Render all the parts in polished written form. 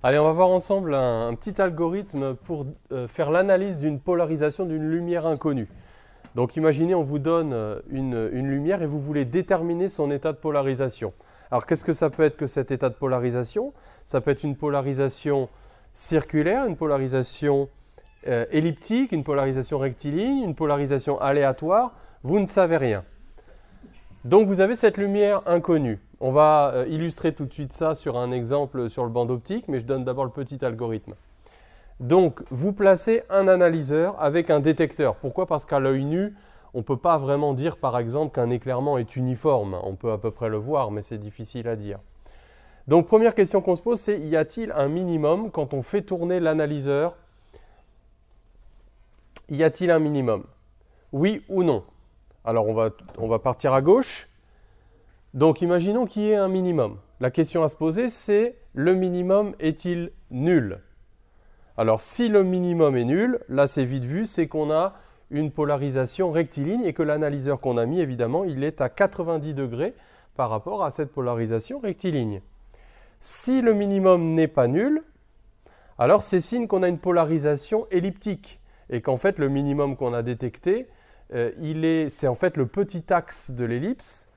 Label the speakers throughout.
Speaker 1: Allez, on va voir ensemble un petit algorithme pour faire l'analyse d'une polarisation d'une lumière inconnue. Donc imaginez, on vous donne une lumière et vous voulez déterminer son état de polarisation. Alors qu'est-ce que ça peut être que cet état de polarisation? Ça peut être une polarisation circulaire, une polarisation elliptique, une polarisation rectiligne, une polarisation aléatoire. Vous ne savez rien. Donc vous avez cette lumière inconnue. On va illustrer tout de suite ça sur un exemple sur le banc d'optique, mais je donne d'abord le petit algorithme. Donc vous placez un analyseur avec un détecteur. Pourquoi? Parce qu'à l'œil nu, on ne peut pas vraiment dire par exemple qu'un éclairement est uniforme. On peut à peu près le voir, mais c'est difficile à dire. Donc première question qu'on se pose, c'est y a-t-il un minimum quand on fait tourner l'analyseur? Y a-t-il un minimum? Oui ou non? Alors on va partir à gauche. Donc imaginons qu'il y ait un minimum. La question à se poser, c'est le minimum est-il nul? Alors si le minimum est nul, là c'est vite vu, c'est qu'on a une polarisation rectiligne et que l'analyseur qu'on a mis, évidemment, il est à 90 degrés par rapport à cette polarisation rectiligne. Si le minimum n'est pas nul, alors c'est signe qu'on a une polarisation elliptique et qu'en fait le minimum qu'on a détecté, c'est en fait le petit axe de l'ellipse.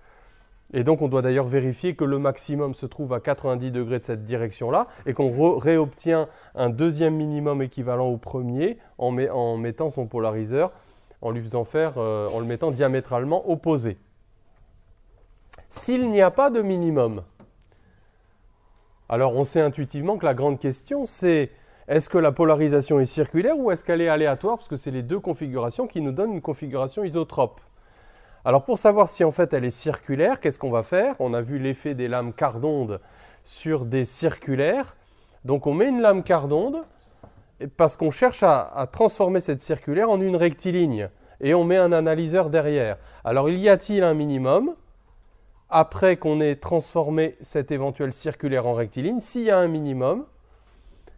Speaker 1: Et donc on doit d'ailleurs vérifier que le maximum se trouve à 90 degrés de cette direction-là et qu'on réobtient un deuxième minimum équivalent au premier en mettant son polariseur, en le mettant diamétralement opposé. S'il n'y a pas de minimum, alors on sait intuitivement que la grande question c'est est-ce que la polarisation est circulaire ou est-ce qu'elle est aléatoire? Parce que c'est les deux configurations qui nous donnent une configuration isotrope. Alors pour savoir si en fait elle est circulaire, qu'est-ce qu'on va faire? On a vu l'effet des lames quart d'onde sur des circulaires. Donc on met une lame quart d'onde parce qu'on cherche à transformer cette circulaire en une rectiligne. Et on met un analyseur derrière. Alors y a-t-il un minimum après qu'on ait transformé cette éventuelle circulaire en rectiligne? S'il y a un minimum,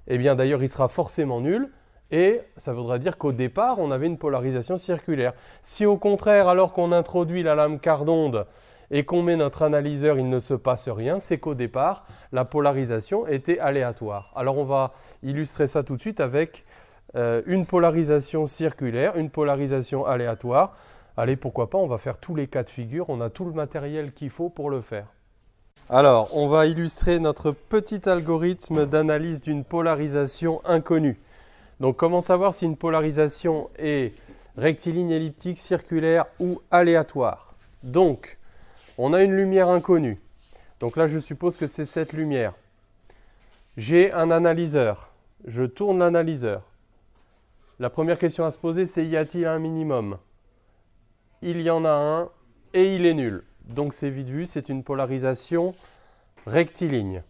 Speaker 1: eh bien d'ailleurs il sera forcément nul. Et ça voudra dire qu'au départ, on avait une polarisation circulaire. Si au contraire, alors qu'on introduit la lame quart d'onde et qu'on met notre analyseur, il ne se passe rien, c'est qu'au départ, la polarisation était aléatoire. Alors on va illustrer ça tout de suite avec une polarisation circulaire, une polarisation aléatoire. Allez, pourquoi pas, on va faire tous les cas de figure, on a tout le matériel qu'il faut pour le faire. Alors, on va illustrer notre petit algorithme d'analyse d'une polarisation inconnue. Donc comment savoir si une polarisation est rectiligne, elliptique, circulaire ou aléatoire? Donc, on a une lumière inconnue. Donc là, je suppose que c'est cette lumière. J'ai un analyseur. Je tourne l'analyseur. La première question à se poser, c'est y a-t-il un minimum? Il y en a un et il est nul. Donc c'est vite vu, c'est une polarisation rectiligne.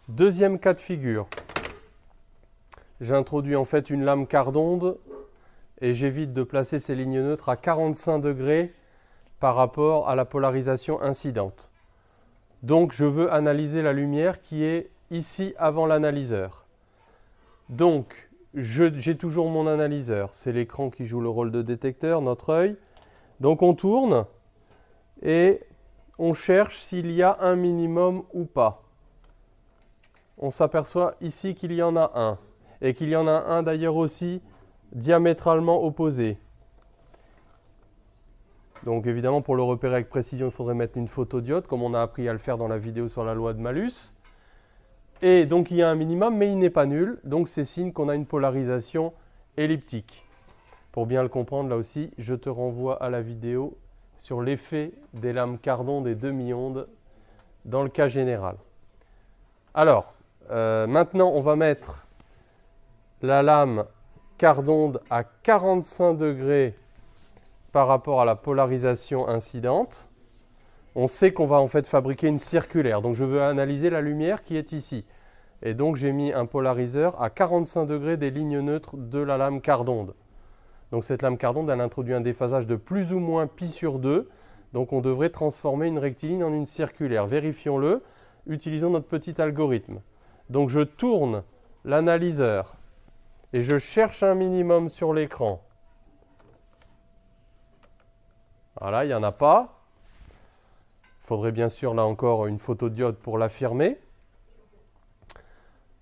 Speaker 1: Deuxième cas de figure. J'introduis en fait une lame quart d'onde et j'évite de placer ces lignes neutres à 45 degrés par rapport à la polarisation incidente. Donc je veux analyser la lumière qui est ici avant l'analyseur. Donc j'ai toujours mon analyseur, c'est l'écran qui joue le rôle de détecteur, notre œil. Donc on tourne et on cherche s'il y a un minimum ou pas. On s'aperçoit ici qu'il y en a un. Et qu'il y en a un d'ailleurs aussi diamétralement opposé. Donc évidemment, pour le repérer avec précision, il faudrait mettre une photodiode, comme on a appris à le faire dans la vidéo sur la loi de Malus. Et donc il y a un minimum, mais il n'est pas nul, donc c'est signe qu'on a une polarisation elliptique. Pour bien le comprendre, là aussi, je te renvoie à la vidéo sur l'effet des lames quart d'onde et demi-onde dans le cas général. Alors, maintenant on va mettre la lame quart d'onde à 45 degrés par rapport à la polarisation incidente. On sait qu'on va en fait fabriquer une circulaire. Donc je veux analyser la lumière qui est ici. Et donc j'ai mis un polariseur à 45 degrés des lignes neutres de la lame quart d'onde. Donc cette lame quart d'onde, elle introduit un déphasage de plus ou moins pi sur 2. Donc on devrait transformer une rectiligne en une circulaire. Vérifions-le. Utilisons notre petit algorithme. Donc je tourne l'analyseur. Et je cherche un minimum sur l'écran. Voilà, il n'y en a pas. Il faudrait bien sûr là encore une photodiode pour l'affirmer.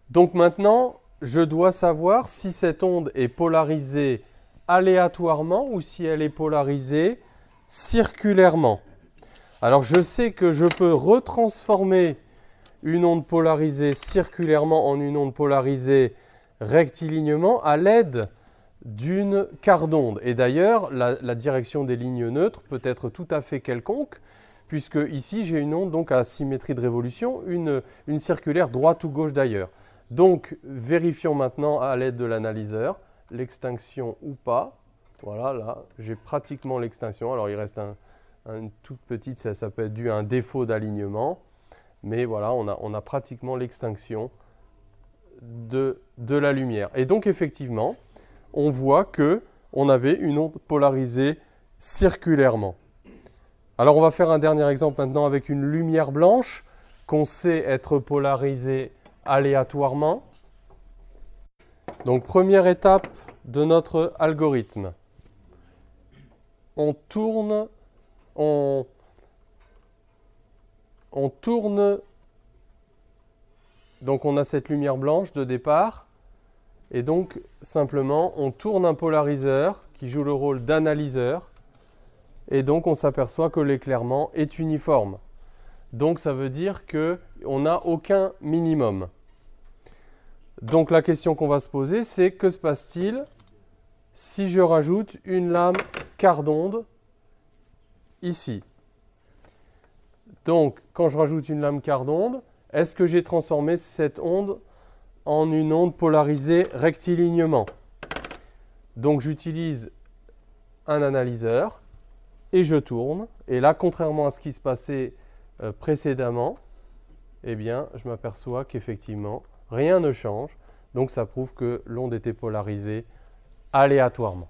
Speaker 1: Donc maintenant, je dois savoir si cette onde est polarisée aléatoirement ou si elle est polarisée circulairement. Alors je sais que je peux retransformer une onde polarisée circulairement en une onde polarisée rectilignement à l'aide d'une quart d'onde. Et d'ailleurs, la direction des lignes neutres peut être tout à fait quelconque, puisque ici j'ai une onde donc à symétrie de révolution, une circulaire droite ou gauche d'ailleurs. Donc vérifions maintenant à l'aide de l'analyseur, l'extinction ou pas. Voilà, là j'ai pratiquement l'extinction. Alors il reste une toute petite, ça peut être dû à un défaut d'alignement. Mais voilà, on a pratiquement l'extinction de la lumière. Et donc effectivement, on voit qu'on avait une onde polarisée circulairement. Alors on va faire un dernier exemple maintenant avec une lumière blanche qu'on sait être polarisée aléatoirement. Donc première étape de notre algorithme. On tourne, donc on a cette lumière blanche de départ, et donc simplement on tourne un polariseur qui joue le rôle d'analyseur, et donc on s'aperçoit que l'éclairement est uniforme. Donc ça veut dire qu'on n'a aucun minimum. Donc la question qu'on va se poser, c'est que se passe-t-il si je rajoute une lame quart d'onde ici? Donc quand je rajoute une lame quart d'onde, est-ce que j'ai transformé cette onde en une onde polarisée rectilignement? Donc j'utilise un analyseur et je tourne. Et là, contrairement à ce qui se passait précédemment, eh bien, je m'aperçois qu'effectivement, rien ne change. Donc ça prouve que l'onde était polarisée aléatoirement.